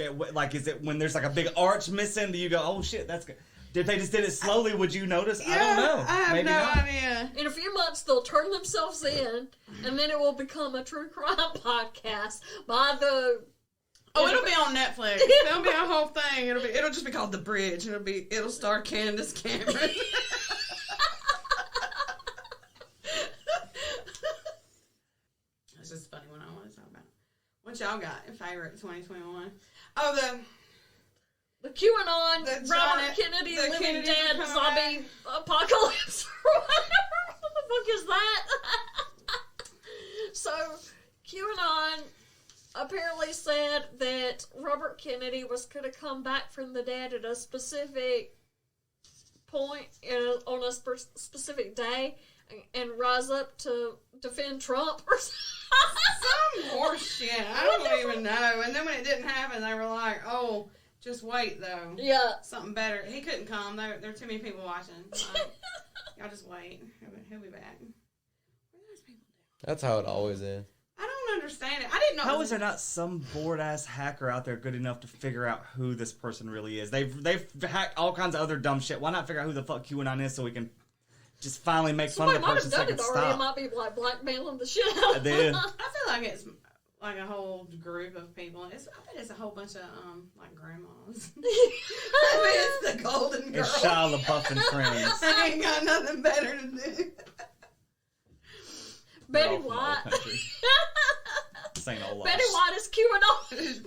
is it when there's like a big arch missing? Do you go, oh shit, that's good? If they just did it slowly, would you notice? I don't know. I have Maybe no not. idea. In a few months, they'll turn themselves in, and then it will become a true crime podcast by the. Oh, it'll be on Netflix. There'll be a whole thing. It'll just be called The Bridge. It'll star Candace Cameron. That's just a funny one I want to talk about. What y'all got in favorite 2021? Oh, The QAnon, The Robert John- Kennedy, the living Kennedys dead are coming zombie apocalypse or whatever. What the fuck is that? So, QAnon apparently said that Robert Kennedy was going to come back from the dead at a specific point on a specific day and rise up to defend Trump or something. some horse shit. I don't even know. And then when it didn't happen, they were like, "Oh, just wait though. Yeah. Something better." He couldn't come. There were too many people watching. Like, y'all just wait. He'll be back. What are those people doing? That's how it always is. I don't understand it. I didn't know. How is there not some bored ass hacker out there good enough to figure out who this person really is? They've hacked all kinds of other dumb shit. Why not figure out who the fuck QAnon is so we can just finally make fun Somebody of the might person have so done they it can already. It stop? might be like blackmailing the shit out of They did. them. I feel like it's like a whole group of people. I bet it's a whole bunch of like grandmas. I mean, it's the Golden Girls. It's Shia LaBeouf and friends. I ain't got nothing better to do. Betty They're all from the old White. country. Saying a lot. Betty White is QAnon.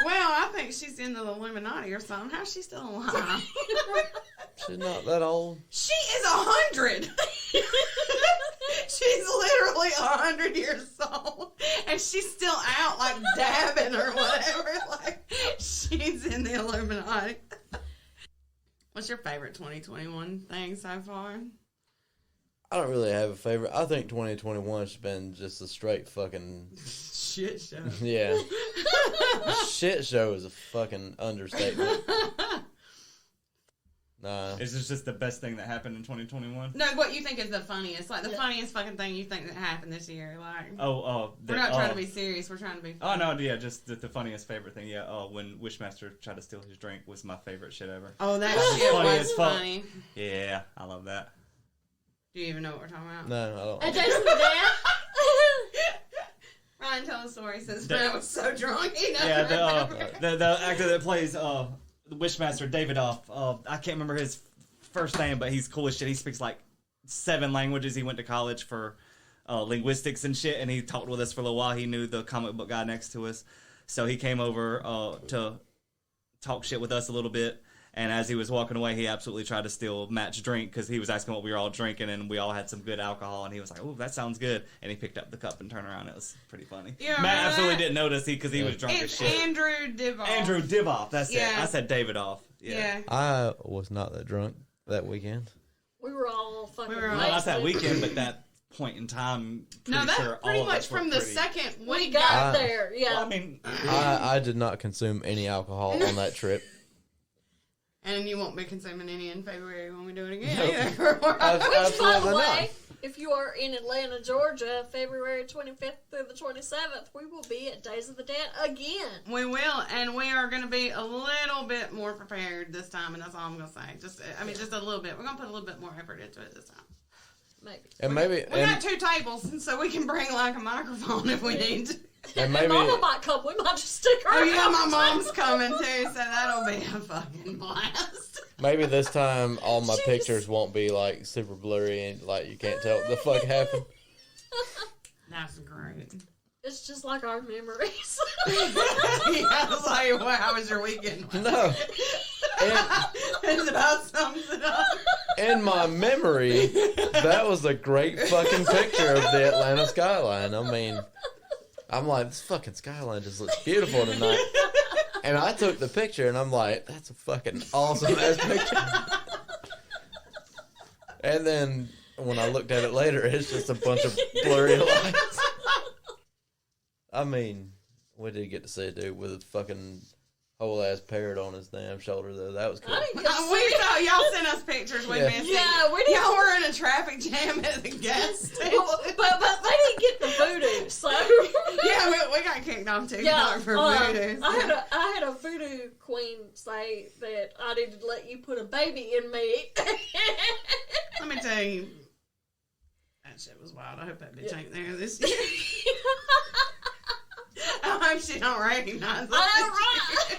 Well, I think she's in the Illuminati or something. How's she still alive? She's not that old. She is 100. She's literally 100 years old, and she's still out like dabbing or whatever. Like she's in the Illuminati. What's your favorite 2021 thing so far? I don't really have a favorite. I think 2021's been just a straight fucking Shit show. yeah. Shit show is a fucking understatement. Nah. Is this just the best thing that happened in 2021? No, what you think is the funniest? Like the funniest fucking thing you think that happened this year? Like We're we're not trying to be serious. We're trying to be. Oh Funny. no, yeah, just the funniest favorite thing. Yeah, when Wishmaster tried to steal his drink was my favorite shit ever. Oh, that was shit funny was as fuck. funny. Yeah, I love that. Do you even know what we're talking about? No, I don't. And Jason the Dad. Ryan, tell a story since The- Ryan was so drunk. He doesn't Yeah, remember. the actor that plays the Wishmaster, Davidoff. I can't remember his first name, but he's cool as shit. He speaks like 7 languages. He went to college for linguistics and shit, and he talked with us for a little while. He knew the comic book guy next to us, so he came over to talk shit with us a little bit. And as he was walking away, he absolutely tried to steal Matt's drink because he was asking what we were all drinking, and we all had some good alcohol. And he was like, "Oh, that sounds good." And he picked up the cup and turned around. It was pretty funny. You remember Matt absolutely that? didn't notice because he was drunk It's as shit. Andrew Divoff. Andrew Divoff, that's it. Yeah. I said Davidoff. Yeah. I was not that drunk that weekend. We were all fucking We were all- Well, not that wasted. weekend, but that point in time. No, Pretty that's sure pretty all of much us were from the pretty- second We we got I- there, yeah. Well, I mean, I did not consume any alcohol on that trip. And you won't be consuming any in February when we do it again Nope. either. Which, by Absolutely the not. way, if you are in Atlanta, Georgia, February 25th through the 27th, we will be at Days of the Dead again. We will, and we are going to be a little bit more prepared this time, and that's all I'm going to say. Just a little bit. We're going to put a little bit more effort into it this time. Maybe. And maybe We got 2 tables, and so we can bring like a microphone if we need to. and And maybe Mama might come. We might just stick Oh around. yeah, my mom's coming too, so that'll be a fucking blast. maybe this time all my Jeez. pictures won't be like super blurry and like you can't tell what the fuck happened. That's great. It's just like our memories. Yeah, I was like, well, how was your weekend? No. It's about sums it up. In my memory, that was a great fucking picture of the Atlanta skyline. I mean, I'm like, this fucking skyline just looks beautiful tonight. And I took the picture and I'm like, that's a fucking awesome ass picture. And then when I looked at it later, it's just a bunch of blurry lights. I mean, we did get to see a dude with a fucking whole ass parrot on his damn shoulder though. That was cool. I didn't get to We see it. saw y'all sent us pictures. We Yeah. missed it. Yeah, we didn't. Y'all were in a traffic jam at the gas station. but they didn't get the voodoo, so Yeah, we got kicked off TikTok yeah. for voodoo. I had a voodoo queen say that I needed to let you put a baby in me. Let me tell you, that shit was wild. I hope that bitch ain't there this year. I hope she don't recognize us. I know, right?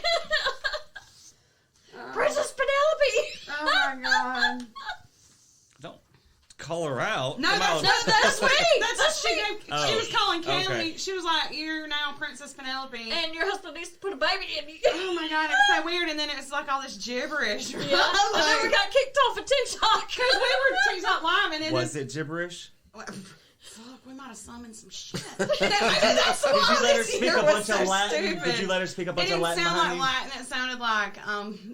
Princess Penelope. Oh my god. Don't call her out. No, Come that's, on. no, that's me. That's That's she me. gave. She Oh, was calling Kelli. okay. She was like, "You're now Princess Penelope." And your husband needs to put a baby in you. Oh my god, it was so weird. And then it was like all this gibberish. Right? Yeah. And then we got kicked off of TikTok. Because we were TikTok live, and then Was it gibberish? Fuck, we might have summoned some shit. That's why Did you let her this speak year a was bunch so of Latin? stupid. Did you let her speak a bunch It of didn't Latin sound behind like you? Latin. It sounded like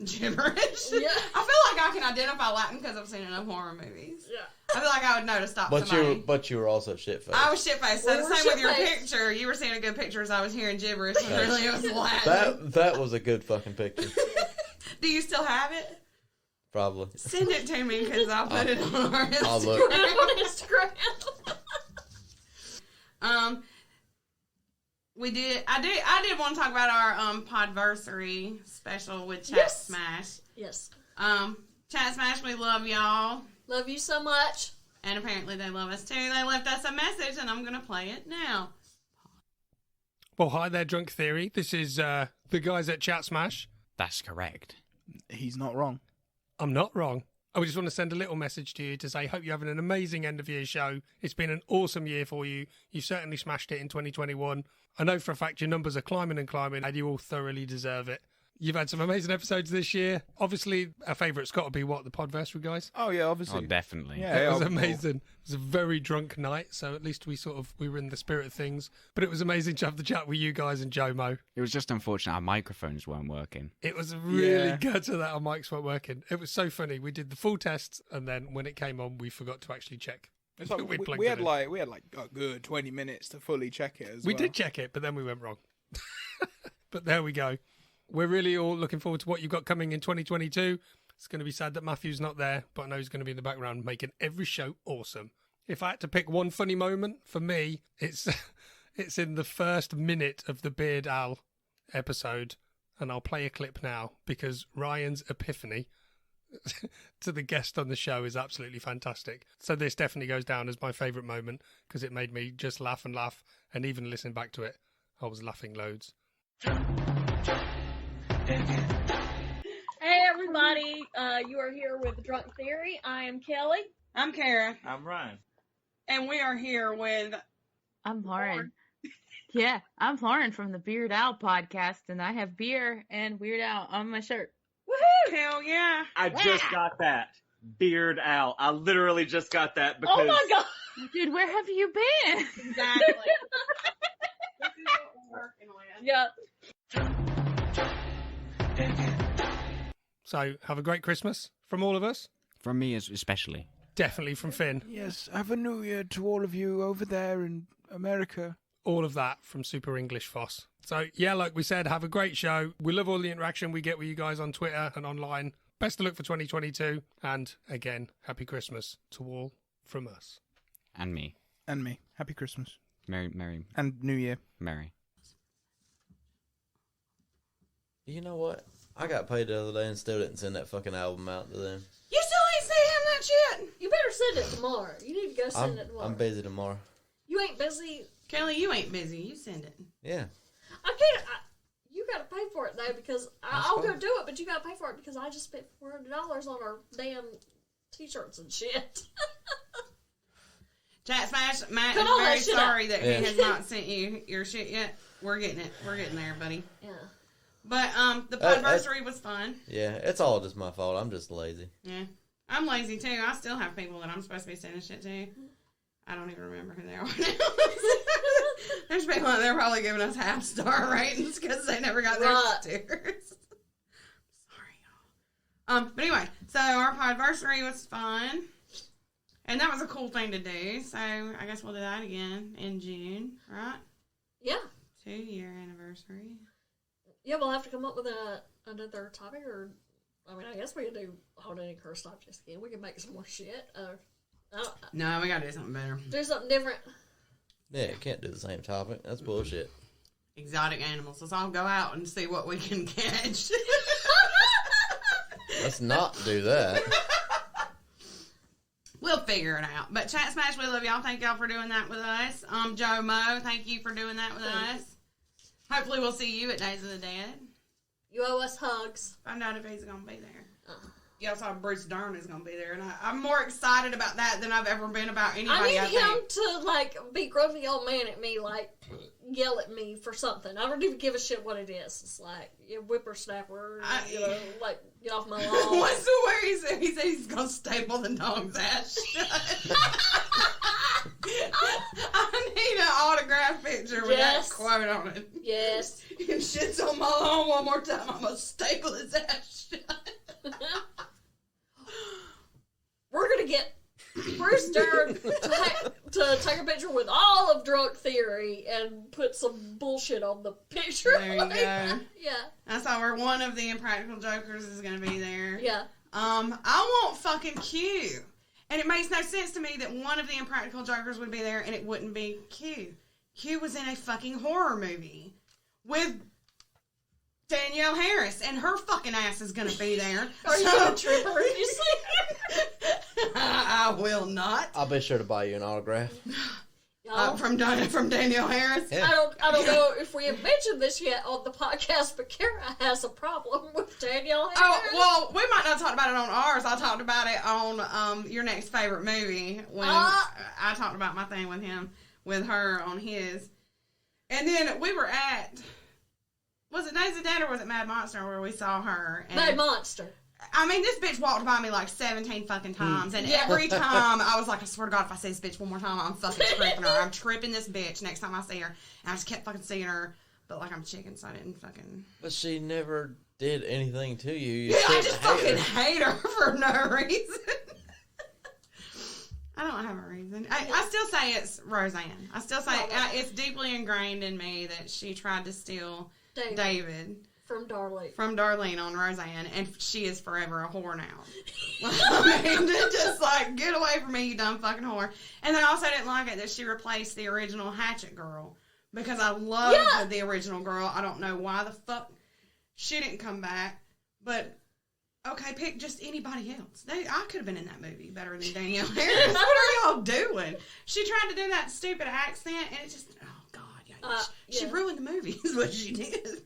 gibberish. Yeah. I feel like I can identify Latin because I've seen enough horror movies. Yeah. I feel like I would know to stop But somebody. you were also shit faced. I was shit-faced. So We the were same with your shit-faced. picture. You were seeing a good picture as I was hearing gibberish. And really, it was Latin. That was a good fucking picture. Do you still have it? Probably. Send it to me because I'll put it on our Instagram. I'll look. On Instagram. I did want to talk about our podversary special with Yes. Chatsmash. Yes. Chatsmash, we love y'all. Love you so much. And apparently they love us too. They left us a message and I'm gonna play it now. Well, hi there, Drunk Theory. This is the guys at Chatsmash. That's correct. He's not wrong. I'm not wrong. I just want to send a little message to you to say, hope you're having an amazing end of year show. It's been an awesome year for you. You've certainly smashed it in 2021. I know for a fact your numbers are climbing and climbing, and you all thoroughly deserve it. You've had some amazing episodes this year. Obviously, our favourite's got to be what, the Podversary guys? Oh yeah, obviously. Oh, definitely. Yeah, It was oh, amazing. It was a very drunk night, so at least we were in the spirit of things. But it was amazing to have the chat with you guys and Jomo. It was just unfortunate our microphones weren't working. It was really Yeah. good to that our mics weren't working. It was so funny. We did the full test, and then when it came on, we forgot to actually check. It's like, We'd plugged we it had in. like a good 20 minutes to fully check it as We well. did check it, but then we went wrong. But there we go. We're really all looking forward to what you've got coming in 2022. It's going to be sad that Matthew's not there, but I know he's going to be in the background making every show awesome. If I had to pick one funny moment, for me, it's in the first minute of the Beard Al episode, and I'll play a clip now because Ryan's epiphany to the guest on the show is absolutely fantastic. So this definitely goes down as my favourite moment because it made me just laugh, and even listening back to it, I was laughing loads. Hey everybody, you are here with Drunk Theory. I am Kelly. I'm Kara, I'm Ryan. and we are here with I'm Lauren. Yeah, I'm Lauren from the Beard Owl podcast, and I have beer and Weird Owl on my shirt. Woohoo! Hell yeah! I just got that. Beard Owl. I literally just got that because Oh my god! Dude, where have you been? Exactly. This is what we're working with. Yeah. So have a great Christmas from all of us. From me especially. Definitely from Finn. Yes, have a new year to all of you over there in America. All of that from Super English Foss. So yeah, like we said, have a great show. We love all the interaction we get with you guys on Twitter and online. Best of luck for 2022. And again, happy Christmas to all from us. And me. And me. Happy Christmas. Merry. And New Year. You know what? I got paid the other day and still didn't send that fucking album out to them. You still ain't sent him that shit? You better send it tomorrow. You need to go send it tomorrow. I'm busy tomorrow. You ain't busy. Kelly, you ain't busy. You send it. Yeah. I can't. You gotta pay for it though because I'll go fine. do it, but you gotta pay for it because I just spent $400 on our damn t-shirts and shit. Chatsmash, Matt Cut is all very that shit sorry out. that Yeah. he has not sent you your shit yet. We're getting it. We're getting there, buddy. Yeah. But the That- podversary was fun. Yeah, it's all just my fault. I'm just lazy. Yeah. I'm lazy too. I still have people that I'm supposed to be sending shit to. I don't even remember who they are now. There's people that they're probably giving us half-star ratings because they never got their Right. stickers. Sorry, y'all. But anyway, so our podversary was fun. And that was a cool thing to do. So I guess we'll do that again in June, right? Yeah. 2-year anniversary. Yeah, we'll have to come up with another topic, or I mean, I guess we could do Hold Any Cursed Objects again. We can make some more shit. I No, we gotta do something better. Do something different. Yeah, can't do the same topic. That's bullshit. Exotic animals. Let's all go out and see what we can catch. Let's not do that. We'll figure it out. But Chatsmash, we love y'all. Thank y'all for doing that with us. Joe Mo, thank you for doing that with us. Hopefully we'll see you at Days of the Dead. You owe us hugs. Find out if he's going to be there. Y'all saw Bruce Dern is going to be there. And I'm more excited about that than I've ever been about anybody. I need him to, like, be grumpy old man at me, like, yell at me for something. I don't even give a shit what it is. It's like, you whippersnapper, like, get off my lawn. What's the where he said he's going to staple the dog's ass shut? I need an autograph picture with that quote on it. Yes. If shit's on my lawn one more time, I'm going to staple his ass shut. We're going to get Bruce Dern to take a picture with all of Drunk Theory and put some bullshit on the picture. There you go. Yeah. I saw where one of the Impractical Jokers is going to be there. Yeah. I want fucking Q. And it makes no sense to me that one of the Impractical Jokers would be there and it wouldn't be Q. Q was in a fucking horror movie with Danielle Harris, and her fucking ass is gonna be there. Are you gonna trip her if you see her? I will not. I'll be sure to buy you an autograph. From Danielle Harris. Yeah. I don't know if we have mentioned this yet on the podcast, but Kara has a problem with Danielle Harris. Oh, well, we might not talk about it on ours. I talked about it on your next favorite movie when I talked about my thing with her on his. And then we were at, was it Days of Dead or was it Mad Monster where we saw her? And Mad Monster. I mean, this bitch walked by me like 17 fucking times, and every time I was like, I swear to God, if I see this bitch one more time, I'm fucking tripping her. I'm tripping this bitch next time I see her. And I just kept fucking seeing her, but like I'm chicken, so I didn't fucking... But she never did anything to you. I just fucking hate her for no reason. I don't have a reason. I still say it's Roseanne. I still say it's deeply ingrained in me that she tried to steal David. From Darlene on Roseanne, and she is forever a whore now. I mean, just like, get away from me, you dumb fucking whore. And then I also didn't like it that she replaced the original Hatchet girl, because I loved the original girl. I don't know why the fuck she didn't come back, but okay, pick just anybody else. I could have been in that movie better than Danielle Harris. What are y'all doing? She tried to do that stupid accent, and it just, oh God, she ruined the movie is what she did.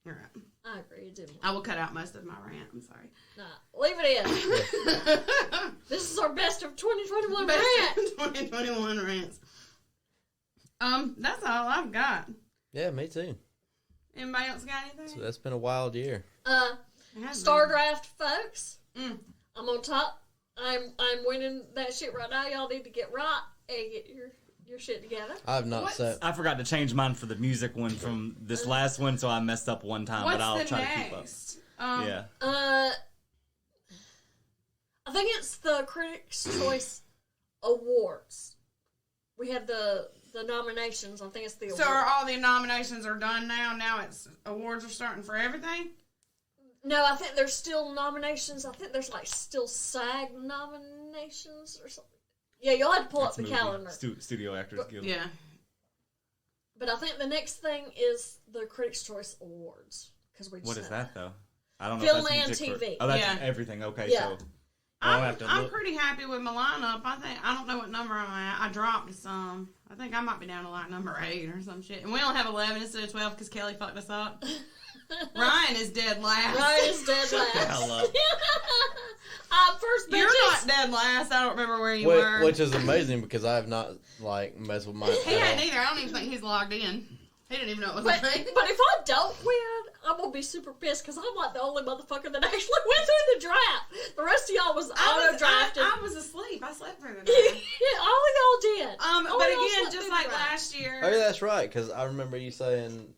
All right. I agree. It didn't work. I will cut out most of my rant. I'm sorry. Nah, leave it in. This is our best of 2021 rant. 2021 rants. That's all I've got. Yeah, me too. Anybody else got anything? So that's been a wild year. Star Draft, folks. I'm on top. I'm winning that shit right now. Y'all need to get right and get your shit together. I have not set. I forgot to change mine for the music one from this last one, so I messed up one time. But I'll try to keep up. Yeah. I think it's the Critics' Choice Awards. We have the nominations. I think it's the awards. So are all the nominations are done now? Now it's awards are starting for everything? No, I think there's still nominations. I think there's like still SAG nominations or something. Yeah, you'll have to pull up the calendar. Studio Actors Guild. Yeah. But I think the next thing is the Critics' Choice Awards. What is that, though? I don't know. Film if that's and music TV. Oh, that's everything. Okay, yeah. so I'll have to look. I'm pretty happy with my lineup. I don't know what number I'm at. I dropped some. I think I might be down to like number 8 or some shit. And we only have 11 instead of 12 because Kelly fucked us up. Ryan is dead last. I love first bitches. You're not dead last. I don't remember where you were. Which is amazing because I have not like messed with mine. He hadn't either. I don't even think he's logged in. He didn't even know it was a thing. But if I don't win, I'm gonna be super pissed because I'm like the only motherfucker that actually went through the draft. The rest of y'all was auto drafted. I was asleep. I slept through the draft. All of y'all did. But again, just like last year. Oh yeah, that's right. Because I remember you saying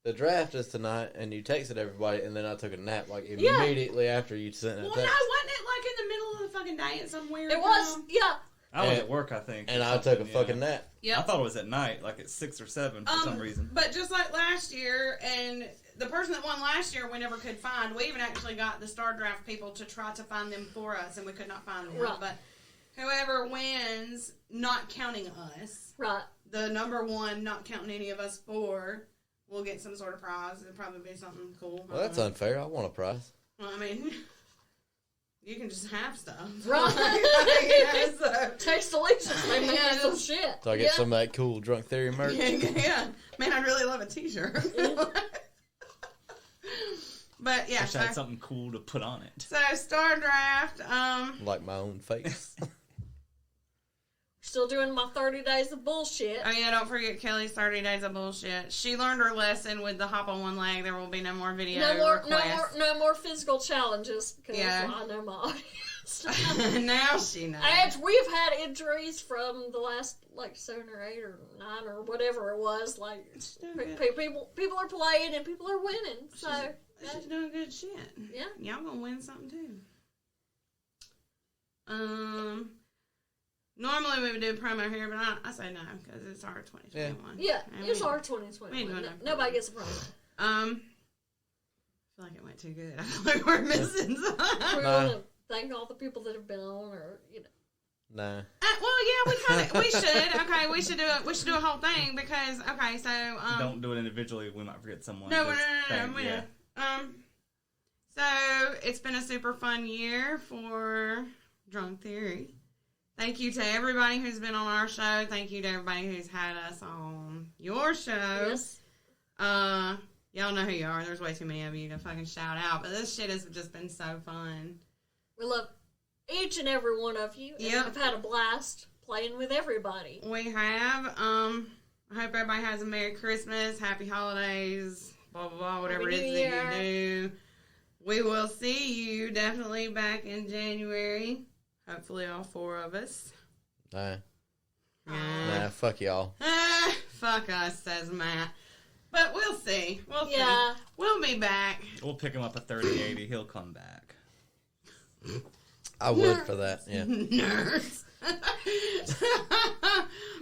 the draft is tonight, and you texted everybody, and then I took a nap like immediately after you sent that text. Well, no, wasn't it like in the middle of the fucking day at some weird It was, yeah. I was at work, I think. And I took a fucking nap. Yep. I thought it was at night, like at 6 or 7 for some reason. But just like last year, and the person that won last year we never could find. We even actually got the Star Draft people to try to find them for us, and we could not find them. Right. But whoever whoever wins, not counting us, Right. the number one, not counting any of us four, will get some sort of prize. It'll probably be something cool. Well, that's unfair. I want a prize. Well, I mean, you can just have stuff. Right. So, Taste Allegiance, they make Yeah, some shit. So I get some of that cool Drunk Theory merch. yeah. Man, I'd really love a t-shirt. But yeah, Wish I had something cool to put on it. so Star Draft, Like my own face. Still doing my 30 days of bullshit. oh yeah, don't forget Kelly's 30 days of bullshit. She learned her lesson with the hop on one leg. There will be no more video requests. No more physical challenges. Because Yeah. I know my audience. Now she knows. And we've had injuries from the last 7 or 8 or 9 or whatever it was. People are playing and people are winning. So She's doing good shit. yeah. Y'all gonna win something too. Normally we would do a promo here, but I say no because it's our 2021. Yeah, And it's we- our we 2020. ain't doing no Nobody gets a promo. I feel like it went too good. I feel like we're missing We something. want to thank all the people that have been on, or Nah. Well, yeah, we should. Okay, we should do a whole thing because so Don't do it individually. We might forget someone. No, Just no, thank- we yeah. know. So it's been a super fun year for Drunk Theory. Thank you to everybody who's been on our show. Thank you to everybody who's had us on your show. yes. Y'all know who you are. There's way too many of you to fucking shout out, but this shit has just been so fun. We love each and every one of you. And Yep. I've had a blast playing with everybody. We have. I hope everybody has a Merry Christmas, Happy Holidays, blah blah blah, whatever Happy it is New that you do. We will see you definitely back in January. Hopefully, all 4 of us. Nah. Yeah. Nah, fuck y'all. Fuck us, says Matt. But we'll see. We'll Yeah. see. We'll be back. We'll pick him up at 30-80. He'll come back. I would for that, yeah. Nerds.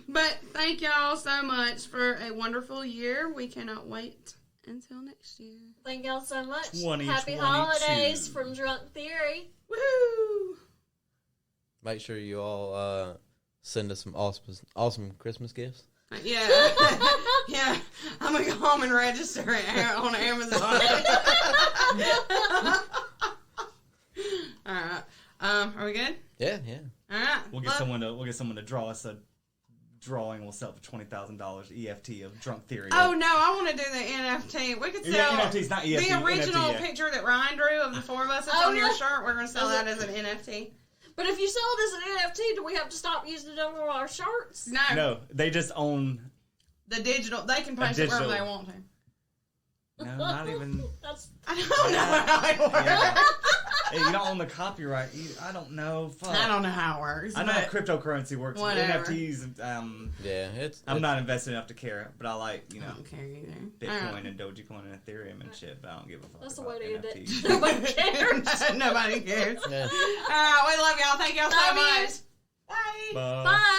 But thank y'all so much for a wonderful year. We cannot wait until next year. Thank y'all so much. 2022. Happy holidays from Drunk Theory. Woo! Make sure you all send us some awesome Christmas gifts. Yeah. Yeah. I'm going to go home and register it on Amazon. All right. Are we good? Yeah, yeah. All right. We'll get someone to draw us a drawing. We'll sell for $20,000 EFT of Drunk Theory. Oh no, I want to do the NFT. We could Yeah, sell NFT's not EFT, the original NFT, yeah. picture that Ryan drew of the 4 of us that's Oh, on your yeah. shirt. We're going to sell that as an NFT. But if you sell it as an NFT, do we have to stop using it on our shirts? No, they just own. The digital. They can post it wherever they want to. No, not even. That's I don't know how it works. Yeah. Hey, you don't own the copyright. I don't know. Fuck. I don't know how it works. I know how but cryptocurrency works. Whatever. NFTs. Yeah, it's I'm not invested enough to care, but I like I don't care either. Bitcoin and Dogecoin and Ethereum and shit. But I don't give a fuck. That's the about way to end it. NFTs. Nobody cares. Nobody cares. Yeah. All right, we love y'all. Thank y'all so Love you. much. Bye. Bye. Bye.